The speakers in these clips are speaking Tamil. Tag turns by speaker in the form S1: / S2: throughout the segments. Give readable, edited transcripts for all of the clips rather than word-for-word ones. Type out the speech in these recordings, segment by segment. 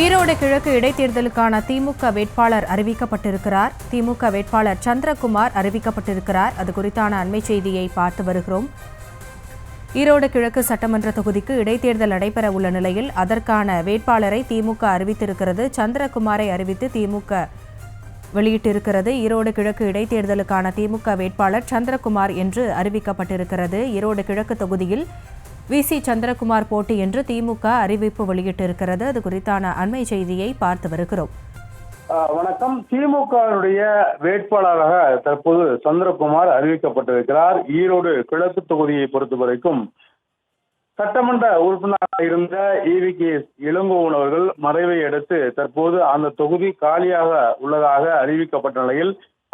S1: ஈரோடு கிழக்கு இடைத்தேர்தலுக்கான திமுக வேட்பாளர் அறிவிக்கப்பட்டிருக்கிறார். திமுக வேட்பாளர் சந்திரகுமார் அறிவிக்கப்பட்டிருக்கிறார். அது குறித்தான அண்மை செய்தியை பார்த்து வருகிறோம். ஈரோடு கிழக்கு சட்டமன்ற தொகுதிக்கு இடைத்தேர்தல் நடைபெற உள்ள நிலையில் அதற்கான வேட்பாளரை திமுக அறிவித்திருக்கிறது. சந்திரகுமாரை அறிவித்து திமுக வெளியிட்டிருக்கிறது. ஈரோடு கிழக்கு இடைத்தேர்தலுக்கான திமுக வேட்பாளர் சந்திரகுமார் என்று அறிவிக்கப்பட்டிருக்கிறது. ஈரோடு கிழக்கு தொகுதியில் வி.சி. சந்திரகுமார் போட்டி என்று திமுக அறிவிப்பு வெளியிட்டிருக்கிறது. அது குறித்தான அண்மை செய்தியை பார்த்து வருகிறோம்.
S2: வணக்கம். திமுகவுடைய வேட்பாளராக தற்போது சந்திரகுமார் அறிவிக்கப்பட்டிருக்கிறார். ஈரோடு கிழக்கு தொகுதியை பொறுத்த வரைக்கும் சட்டமன்ற உறுப்பினராக இருந்த ஈ.வி.கே. இளங்கோவன் அவர்கள் மறைவை அடுத்து தற்போது அந்த தொகுதி காலியாக உள்ளதாக அறிவிக்கப்பட்ட நிலையில்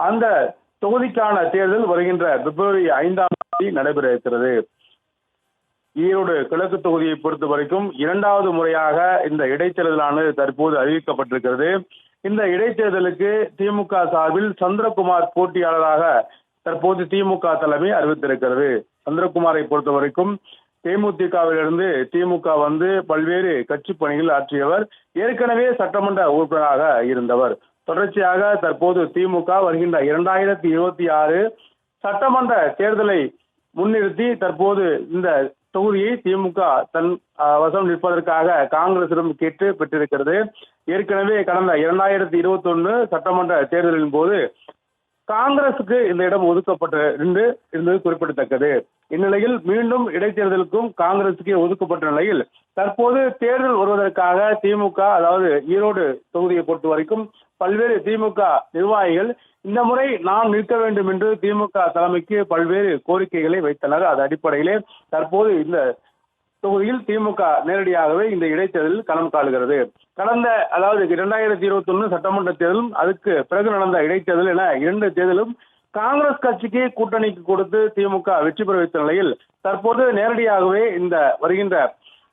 S2: அந்த தொகுதிக்கான தேர்தல் வருகின்ற பிப்ரவரி 5ஆம் தேதி நடைபெற இருக்கிறது. ஈரோடு கிழக்கு தொகுதியை பொறுத்த வரைக்கும் இரண்டாவது முறையாக இந்த இடைத்தேர்தலானது தற்போது அறிவிக்கப்பட்டிருக்கிறது. இந்த இடைத்தேர்தலுக்கு திமுக சார்பில் சந்திரகுமார் போட்டியாளராக தற்போது திமுக தலைமை அறிவித்திருக்கிறது. சந்திரகுமாரை பொறுத்த வரைக்கும் தேமுதிகவிலிருந்து திமுக வந்து பல்வேறு கட்சி பணிகள் ஆற்றியவர். ஏற்கனவே சட்டமன்ற உறுப்பினராக இருந்தவர். தொடர்ச்சியாக தற்போது திமுக வருகின்ற 2026 சட்டமன்ற தேர்தலை முன்னிறுத்தி தற்போது இந்த தொகுதியை திமுக தன் வசம் நிற்பதற்காக காங்கிரசிடம் கேட்டு பெற்றிருக்கிறது. ஏற்கனவே கடந்த 2021 சட்டமன்ற தேர்தலின் போது காங்கிரசுக்கு இந்த இடம் ஒதுக்கப்பட்டு இருந்தது குறிப்பிடத்தக்கது. இந்நிலையில் மீண்டும் இடைத்தேர்தலுக்கும் காங்கிரசுக்கே ஒதுக்கப்பட்ட நிலையில் தற்போது தேர்தல் வருவதற்காக திமுக, அதாவது ஈரோடு தொகுதியை பொறுத்த வரைக்கும் பல்வேறு திமுக நிர்வாகிகள் இந்த முறை நாம் நிற்க வேண்டும் என்று திமுக தலைமைக்கு பல்வேறு கோரிக்கைகளை வைத்தனர். அது அடிப்படையிலே தற்போது இந்த தொகுதியில் திமுக நேரடியாகவே இந்த இடைத்தேர்தலில் களம் காணுகிறது. கடந்த 2021 சட்டமன்ற தேர்தலும் அதுக்கு பிறகு நடந்த இடைத்தேர்தல் என 2 தேர்தலும் காங்கிரஸ் கட்சிக்கு கூட்டணிக்கு கொடுத்து திமுக வெற்றி பெற வைத்த நிலையில் தற்போது நேரடியாகவே இந்த வருகின்ற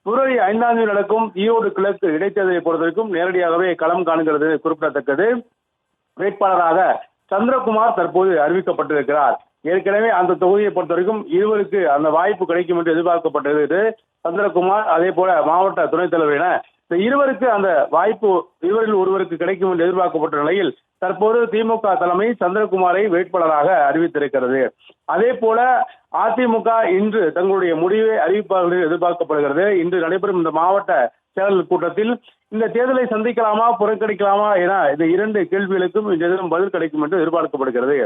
S2: பிப்ரவரி 5ஆம் தேதி நடக்கும் ஈரோடு கிழக்கு இடைத்தேர்தலை பொறுத்தவரைக்கும் நேரடியாகவே களம் காணுகிறது குறிப்பிடத்தக்கது. வேட்பாளராக சந்திரகுமார் தற்போது அறிவிக்கப்பட்டிருக்கிறார். ஏற்கனவே அந்த தொகுதியை பொறுத்தவரைக்கும் இருவருக்கு அந்த வாய்ப்பு கிடைக்கும் என்று எதிர்பார்க்கப்பட்டது. சந்திரகுமார் அதே போல மாவட்ட துணைத் தலைவர் என இந்த இருவருக்கு அந்த வாய்ப்பு இருவரில் ஒருவருக்கு கிடைக்கும் என்று எதிர்பார்க்கப்பட்ட நிலையில் தற்போது திமுக தலைமை சந்திரகுமாரை வேட்பாளராக அறிவித்திருக்கிறது. அதே போல அதிமுக இன்று தங்களுடைய முடிவை அறிவிப்பார்கள் என்று எதிர்பார்க்கப்படுகிறது. இன்று நடைபெறும் இந்த மாவட்ட தேர்தல் கூட்டத்தில் இந்த தேர்தலை சந்திக்கலாமா புறக்கணிக்கலாமா என இந்த 2 கேள்விகளுக்கும் இந்த பதில் கிடைக்கும் என்று எதிர்பார்க்கப்படுகிறது.